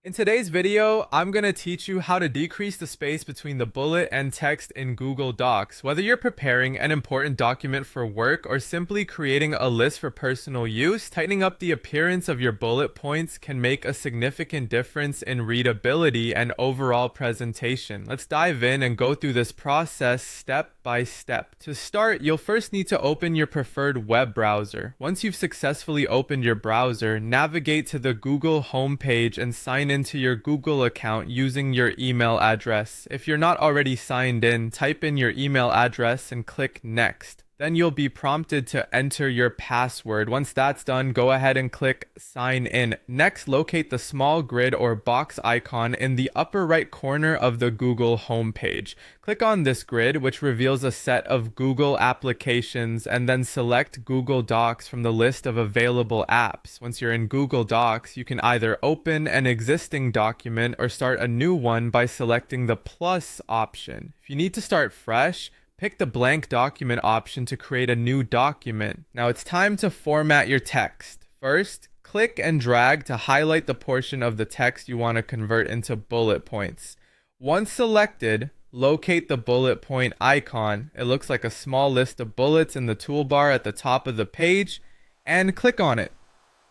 In today's video, I'm going to teach you how to decrease the space between the bullet and text in Google Docs. Whether you're preparing an important document for work or simply creating a list for personal use, tightening up the appearance of your bullet points can make a significant difference in readability and overall presentation. Let's dive in and go through this process step by step. To start, you'll first need to open your preferred web browser. Once you've successfully opened your browser, navigate to the Google homepage and sign into your Google account using your email address. If you're not already signed in, type in your email address and click Next. Then you'll be prompted to enter your password. Once that's done, go ahead and click Sign In. Next, locate the small grid or box icon in the upper right corner of the Google homepage. Click on this grid, which reveals a set of Google applications, and then select Google Docs from the list of available apps. Once you're in Google Docs, you can either open an existing document or start a new one by selecting the plus option. If you need to start fresh, pick the blank document option to create a new document. Now it's time to format your text. First, click and drag to highlight the portion of the text you want to convert into bullet points. Once selected, locate the bullet point icon. It looks like a small list of bullets in the toolbar at the top of the page, and click on it.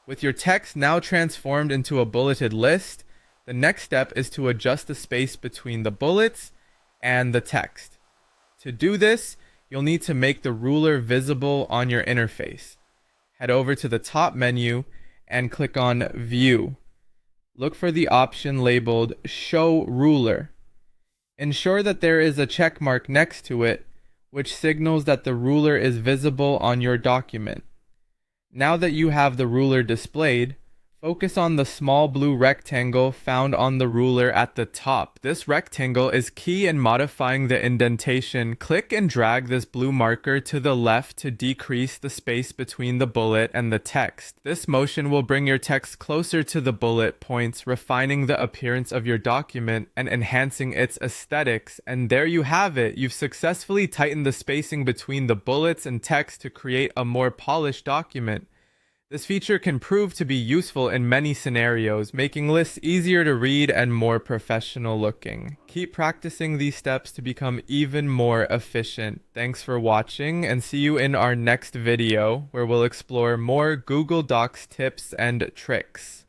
With your text now transformed into a bulleted list, the next step is to adjust the space between the bullets and the text. To do this, you'll need to make the ruler visible on your interface. Head over to the top menu and click on View. Look for the option labeled Show Ruler. Ensure that there is a check mark next to it, which signals that the ruler is visible on your document. Now that you have the ruler displayed, focus on the small blue rectangle found on the ruler at the top. This rectangle is key in modifying the indentation. Click and drag this blue marker to the left to decrease the space between the bullet and the text. This motion will bring your text closer to the bullet points, refining the appearance of your document and enhancing its aesthetics. And there you have it. You've successfully tightened the spacing between the bullets and text to create a more polished document. This feature can prove to be useful in many scenarios, making lists easier to read and more professional looking. Keep practicing these steps to become even more efficient. Thanks for watching, and see you in our next video, where we'll explore more Google Docs tips and tricks.